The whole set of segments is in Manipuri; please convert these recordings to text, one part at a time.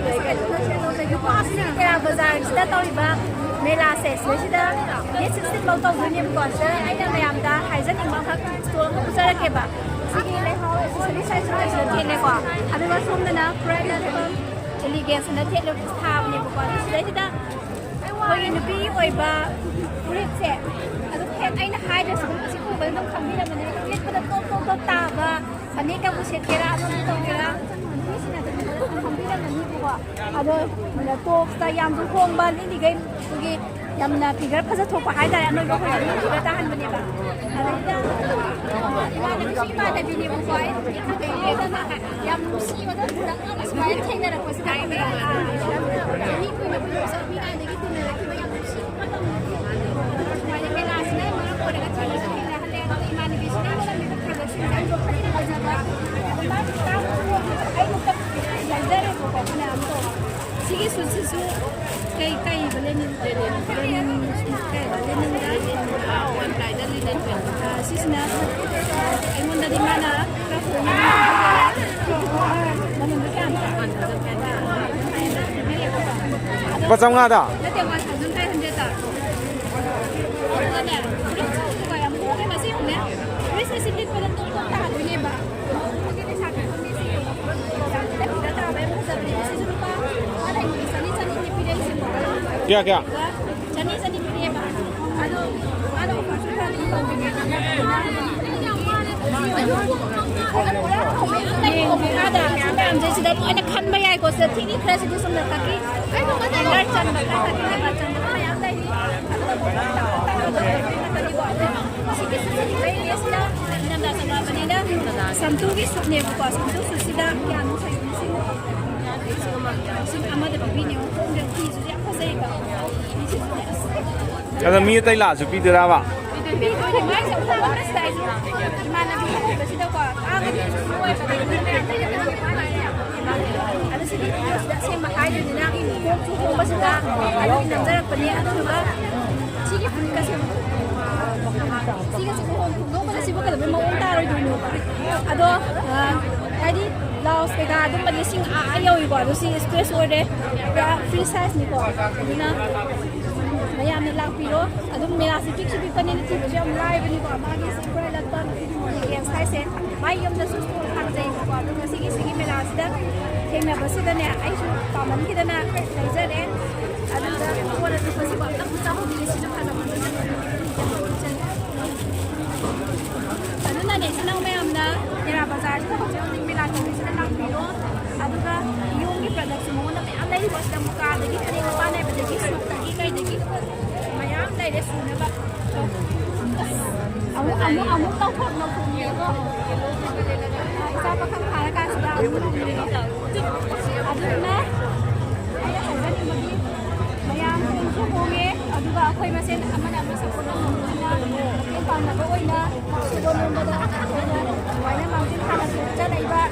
เลยกันยุคนี้เวลาบาร์จะต้องรีบเมลาเสร็จเลยใช่ไหมเนี่ยสิ่งเราต้องดูเนี่ยก่อนจะไอ้เนี่ยพยายามจะหายใจอีกมั้งครับตัวก็จะได้เก็บอ่ะสิ่งนี้เขาสิ่งที่ใช้ช่วยจะเทียนเลยกว่าอันนี้ว่าช่วงนั้นนะแบรนด์นั้นก็อิเลเกนส์นั้นเทียนเราทำเนี่ยก่อนจะได้ที่ได้พอยินดีไว้บ้าเรียกเสร็จอันนี้แค่ไอ้เนี่ยหายจะสิ่งที่คู่กันต้องทำที่เราเนี่ยเรียกก็ต้องตาบ้าอันนี้ก็ผู้เชี่ยวชาญต้องเกี่ยวกับทำที่เราเนี่ยดีกว่าอันนี้มันจะโตแต่ยามทุกคนบ้านนี่ดีกันทุกยามน่ะพี่ก็พัฒนาตัวไปได้อันนี้ก็คือพี่ก็tahanมันเนี่ยบ้างอะไรจ้ามาในชีวิตแต่ปีนี้ผมก็ยามชีวิตก็ดังนั้นสมัยเที่ยงเนี่ยก็สบายเลยนี่คือมันเป็นสิ่งที่ได้ในที่นี้ที่มันยามชีวิตมันต้องสมัยเวลาเนี่ยมันก็ได้ก็ที่นี่นะแล้วก็อีมันนี่สิ่งที่มันมีก็คือสิ่งที่เราพัฒนาไปจะว่าบ้านเราไอ้ลูกกับใหญ่ได้เลยก็เป็นอะไรตัวสิ่งที่สุดkay balenin awan kay dalinan sisna ay mo na di mana Pasang nga da? Kya? Sani pilih ba? Ano ada sudah tu anak kan bayar kau setini terus itu semua kaki. Ayo mana yang macam yang tadi. Sikit bayar sudah. Nanda sama mana dah. Samtu ni sudah buka samtu sudah yang saya mesti. Amat ada begini orang yang tidak apa saya kau. Ada mie tay lah supi tu dah ba? Ada sedikit sudah saya makan di dalam ini. Cukup sudah. Kalau kita nak beli ada juga. Sikit pun kasih. Sikit pun. Dua mana sih bukan lebih mau untar dulu. Ada. Tadi Laos mereka ada beli sing ayam itu. Ada sih express order. Ya free size ni kok. Jadi na. Maya na lang piro. Ada mela si picture pipa ni ti jam live ni kok. Magi si pre latan. Yang size eh. Mai yom na susu hang jai kok. Ada sigi mela sudah. Yang na basi dah ni. Aisu paman kita na. Laser eh. Ada dah. Kuala tu basi kok. Tak usah hobi ni sini kan. Ada na ni senang mayam na. Yang bazar tu kok jom ni mela tu sini lang piro. Ada dah. Yung ni produk semua na mayam lagi bos dah muka lagi. Ada yang mana pada kisah lagi kaya lagi. Mayam lagi dah sudah ba. Amu tahu kok nak punya kok. Siapa kan kaya kan sudah. Ada na. Ada ada ni magi. Mayam tu punya. Ada ba aku masih aman masih pernah mungkin. Yang pang nak oi na. Sudah mula. Mana mungkin kalau sudah dah iba.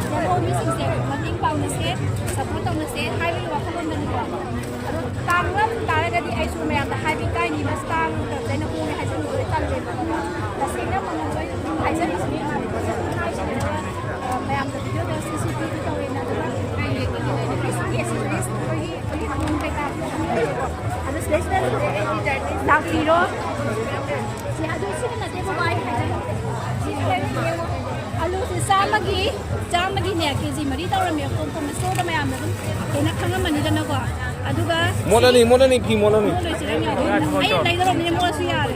Yang mau misi sih. Mungkin pang misi. Sabun tahu misi. Hai beli waktu pun beli buat. Tangan tarik dari aisu mayam dah hai bikai ni mas tang. Dan aku ni hai sini boleh tang deh. Dasarnya mengenai hai sini sini. Mayam tu dia dah CCTV tahu yang ada. Ada special tak piro. Si ada sini nanti buat alu si sama lagi ni KG mari tahu ramai aku masuk ramai am tu. Enak kan mani dan aku. Aduga. Mola ni ki mola ni. Ay lagi dalam ni mola siar.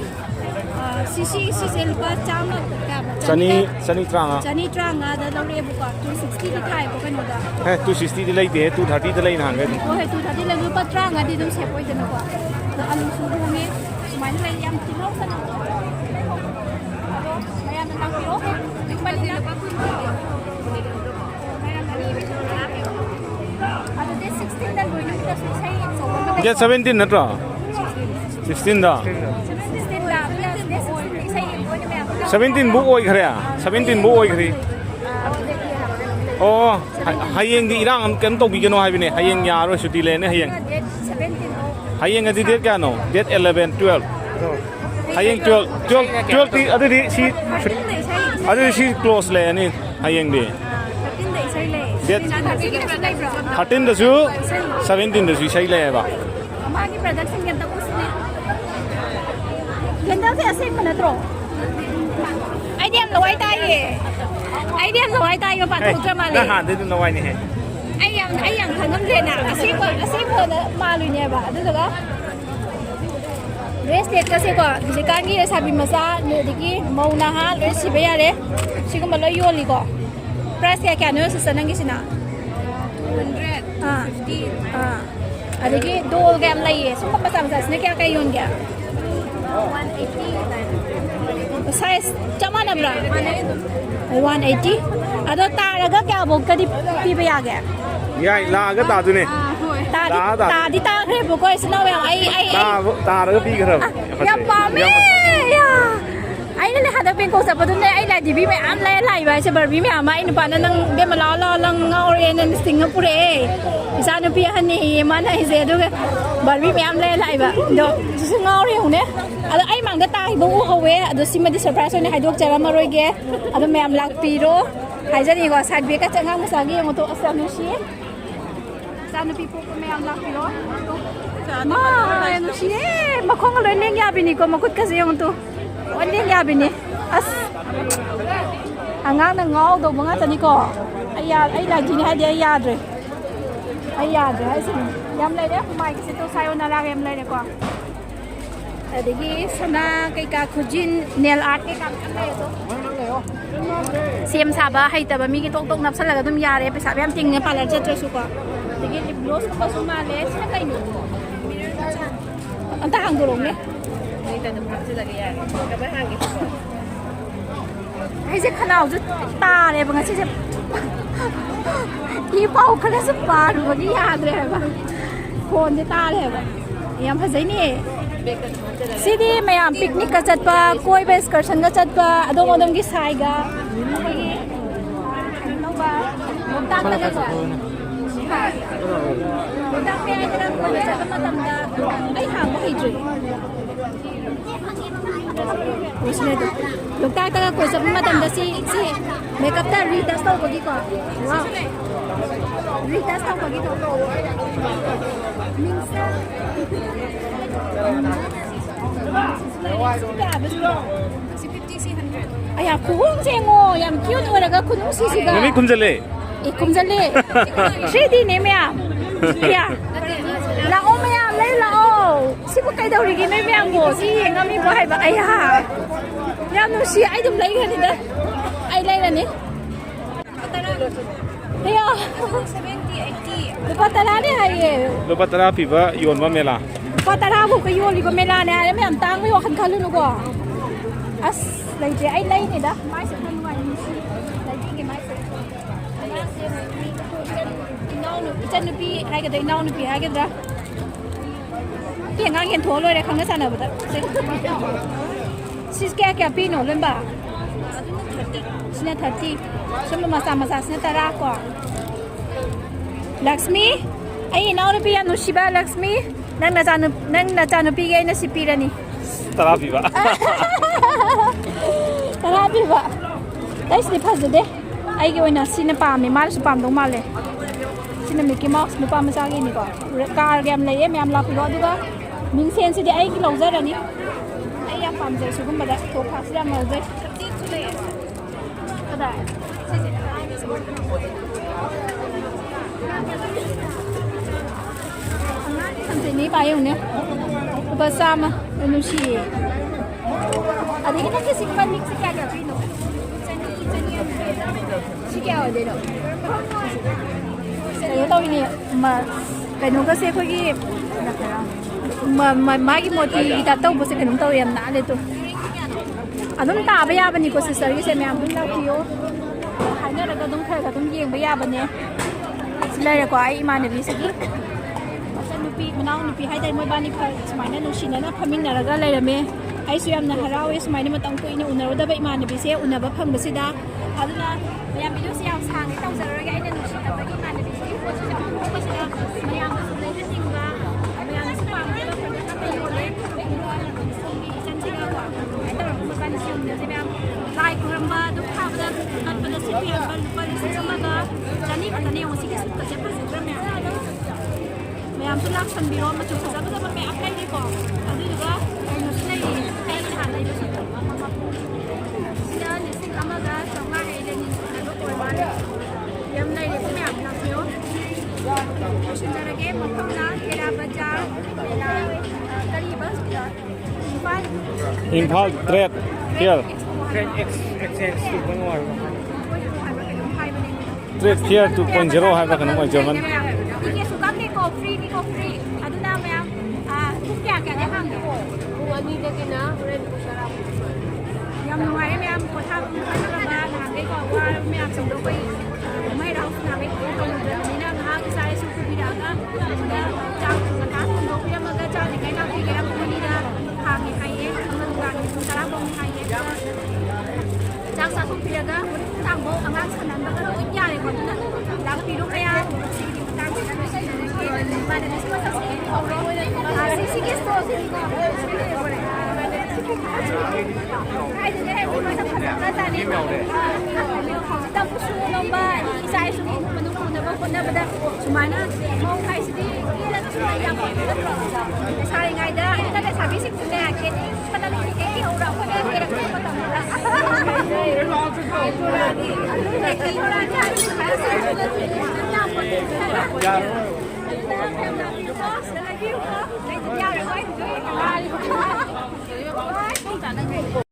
Sisi lepas cama. Sani terang. Sani terang ada dalam dia buka 260 di thai bukan ada. 260 di lagi deh, 230 di lagi nang kan. Oh 230 lagi lepas terang ada di dalam siapa itu nak buat. Alu suruh ni semuanya lagi yang timur sana. Mayam tentang piro. Kembali lepas tu. Mayam tadi ada dia 16 dan 20 kita selesai. Dia 17 natra. 16 dah. 17 bu oi khare. 17 bu oi khare. Oh, hayeng di irang am kan to bi keno hai bine. Hayeng ya ro shuti le ne hayeng. 17. Hayeng adi date kya no? Date 11 12. Hayeng 12 ti adi si close le ni hayeng di. 13 day sai le. Date 13 dasu 17 dasu sai le ba. Magi production ganda usne. Ganda se asing mana tro. Idea lawai tai ye. Idea lawai tai yo pa tu drama le. Na han de lawai ni he. Ai yang khangam le na asing ko na malu ne ba. Adu ga bracelet ka se ko jikan gi sabi masa ne digi mauna ha le si be ya le. Sigum lo yo li ko. Price kya no se sanang gi sina. 100 adagi dol gam lai ye sum pa sam ne kya kai yon kya 180 size chama na bra 180 ado taraga kya bok kadi pi ba ya ga Yai la ga ta tu ne. ta di ta khre bo ko isna wa ai Ta ra pi khra. Ya pa me ya ai le hada pen ko sa pa dun ne ai la di bi me am lai ba se bar bi me ama in pa na nang be ma la lang ngau re nan Singapore isa no pi han ni ma na se do ga bar bi me am lai ba do su ngau re hu ne ado ai mang da ta hi bo ho we ado sima di surprise ne hai dok jara ma roi ge ado me am lak pi ro hai jani go side be ka chang ma sa gi mo to asa no shi sa no pi po me am lak pi ro ma no shi ma khong lo ne ya bi ni ko ma kut ka se yong toวันนี้ยาบินี่อัสหางานงอตัวมึงอ่ะตอนนี้ก็ไอ้ยาไอ้หลังจีนี่ให้เดียยาด้วยไอ้ยาด้วยไอ้สิยำเลยเนี่ยไม่ก็สิตัวใส่วันละยำเลยเนี่ยก็แต่เดี๋ยวสนาไก่กาคุจินเนลอาร์ตไก่กาอะไรตัวเสียมซาบะให้แต่บะมีกี่ตกนับสลักก็ต้องยาเลยไปสาบยำจริงเนี่ยปลาเล็ดจะสุกว่าเดี๋ยวลิบโรสก็สุมาเลยสินะไก่หนูอันตาหางตัวลงเนี่ยให้เจ้าขนาวจุดตาเลยบางทีเจ้าที่เป่าเขาได้สปาหรือว่าที่ยาเลยแบบโคนที่ตาเลยแบบยามภาษานี่สิดีไม่ยามปิกนิกก็จัดปะกล้วยเบสก์ชันก็จัดปะอดมกี่สายกะน้องบ้าน้องตั้งตั้งกันก่อนน้องตั้งไปไอ้ที่นั่งคนจะมาทำได้ไอ้ห่างก็ให้จุยลูกตาตาคุยสับมาทำได้สิเมคอัพตารีทัสต์เอาไปกี่ก่อนว้าวรีทัสต์เอาไปกี่ตัวมิงซ่าไอ้ยาคุ้งเจงโง่ยามคิวตัวแล้วก็คุ้งสิสิกะนี่คุ้มจะเลยอีคุ้มจะเลยใช่ดีเนี่ยมั้ยเนี่ยละโอมั้ยเลยละโอสิบุกไก่ดาวริกิไม่แม่งโง่สิยังงั้นมีบ่ให้บ่ไอ้ห่ายามหนูสิไอ้ดุมเลยกันนี่เด้อไอ้เลยล่ะนี่เฮ้ย70 80 lupa tara ne hai ye lupa tara pi ba yon ba mela lupa tara bu ka yon li ko mela ne ai me am tang yo khan khalu no ko as lai je ai lai ni da mai se kan wa ni si lai ji ke mai se ai se mi ko chen nu pi hai ka dai nau nu pi hai ka da pi ngang yen tho lo le khang na sa na ba da sis kya pi no len ba sine 30 sum ma sa sine tara ko Lakshmi ai nau nu pi ya nu shiba Lakshmi nang na chanu pi ge na si pi ra ni tara pi ba dai si phas de ai ge oina sine pa me mal su pam dong mal le sine Mickey Mouse nu pa ma sa ge ni ko car game le ye me am la pi ro du ga ming sen si de ai ki lo za ra ni ai ya pam je su gum ba da to phas ya ma je kada ini payung ni bersama manusia. Ada kita kesimpan mix kaya pino. Sikit ada dah. Saya tahu ini kenapa kasi aku ni magi moti kita tahu bos kenapa tahu yang nak itu. Adun tak apa ya bani ko sister ni saya ambil lagi yo. Hanya ada kadung kaya kadung yang apa ya bani. Selain aku ai mana bisa lagi. Nupi menang nupi hai dai moi bani phai smaina nu shina na phaming na raga lai rame ai su yam na harawe smaina matang ko ina unar da bai man bi se unaba phang ba sida aduna yam video se yam sang tau zara ga ina nu shi ta bai man bi se ko se ko sida mayam su lai da singba mayam su pam ba phang na bai yo le sumi san chi ga wa ai ta ko ban si un se yam lai ko ramba du kha ba da kan ba da si pi ban ban si sama ga jani ka tani ꯃꯁꯤꯒꯤ ꯁꯨꯠꯀꯁꯦ ꯐꯖꯗ꯭ꯔꯥ ꯃꯌꯥꯝꯁꯨ ꯂꯥꯛꯁꯟꯕꯤꯔꯣ ꯃꯆꯨ ꯐꯖꯕ ꯃꯌꯥꯝ ꯂꯩꯔꯤꯀꯣ ꯑꯗꯨꯗꯨꯒ ꯀꯩꯅꯣꯁꯨ ꯂꯩꯔꯤ ꯑꯩ ꯅꯍꯥꯟ ꯂꯩꯕꯁꯨ ꯁꯤꯗ 1,500 ꯍꯩꯗꯅꯤ ꯍꯥꯏꯕ ꯑꯣꯏ ꯃꯥꯜꯂꯦ ꯌꯥꯝ ꯂꯩꯔꯤꯕ ꯃꯌꯥꯝ ꯂꯥꯛꯄꯤꯌꯣ ꯂꯣꯏꯁꯤꯟꯖꯔꯒꯦ ꯃꯐꯝꯅ ꯇꯦꯔꯥ ꯕꯖꯥꯔ ꯀꯔꯤꯕ Imphal Trade here. Trade exchange 2.1. Trade here 2.0 하이브라 그런 거 German. 이게 수강이고 프리니고 프리. 아두나 매am 국게 아까네 한게. 아니되기나 그래도 사람 ꯌꯥꯝ ꯅꯨꯡꯉꯥꯏꯔꯦ ꯃꯌꯥꯝ ꯄꯣꯊꯥꯐꯝ ꯈꯪꯗꯕ ꯅꯍꯥꯟꯈꯩꯀꯣ ꯋꯥꯔꯕ ꯃꯌꯥꯝꯁꯤꯡꯗꯣ ꯑꯩꯈꯣꯏ ꯀꯨꯝꯍꯩ ꯍꯔꯥꯎ ꯅꯍꯥꯟꯈꯩ ꯇꯧꯗ꯭ꯔꯕꯅꯤꯅ ꯉꯥꯏꯍꯥꯛ ꯏꯆꯥ ꯏꯁꯨ ꯄꯨꯕꯤꯔꯛꯑꯒ ꯁꯤꯗ ꯆꯥꯛ ꯉꯟꯇꯥ ꯊꯣꯡꯗꯣꯛꯄꯤꯔꯝꯃꯒ ꯆꯥꯅꯤꯡꯉꯥꯏ ꯂꯥꯛꯄꯤꯒꯦꯔꯥ ꯄꯨꯡꯅꯤꯗ ꯍꯥꯡꯉꯦ ꯍꯥꯏꯌꯦ ꯅꯨꯡꯗꯥꯡꯒꯤ ꯄꯨꯡ 10 ꯍꯥꯏꯌꯦ ꯆꯥꯛ ꯆꯥꯊꯣꯛꯄꯤꯔꯒ ꯍꯣꯔꯦꯟ ꯅꯨꯡꯗꯥꯡꯐꯥꯎ ꯑꯉꯥꯡ ꯁꯥꯟꯅꯍꯟꯕꯒ ꯂꯣꯏ ꯌꯥꯔꯦꯀꯣ ꯑꯗꯨꯅ ꯂꯥꯛꯄꯤꯔꯣ ꯃꯌꯥꯝ ꯁꯤꯒꯤ ꯃꯇꯥꯡꯁꯤꯗ ꯂꯣꯏꯁꯤꯟꯖꯔꯒꯦ ꯏꯃꯥꯟꯅꯕꯤꯁꯨ ꯃꯁꯛꯁꯦ ꯍꯧꯔꯣ ꯁꯤꯒꯤ ꯁ꯭ꯇꯣꯔꯁꯤꯗꯤꯀꯣ ꯁꯨꯅꯕ ꯏꯆꯥ ꯏꯁꯨ ꯏꯃꯨꯡ ꯃꯅꯨꯡ ꯄꯨꯅꯕ ꯍꯣꯠꯅꯕꯗ ꯁꯨꯃꯥꯏꯅ ꯃꯧ ꯍꯥꯏꯁꯤꯗꯤ ꯀꯦꯔꯒꯁꯨ ꯌꯥꯝ ꯐꯕ ꯅꯠꯇ꯭ꯔꯣ ꯂꯩꯁꯥꯔꯤꯉꯩꯗ ꯑꯩꯅ ꯂꯩꯁꯥꯕꯤꯁꯤꯡꯁꯨꯅꯦ ꯀꯦꯅꯤꯡꯕꯅ ꯀꯦꯛꯀꯤ ꯍꯧꯔ ꯑꯩꯈꯣꯏꯅ ꯀꯦꯔꯛꯄ ꯃꯇꯝꯗ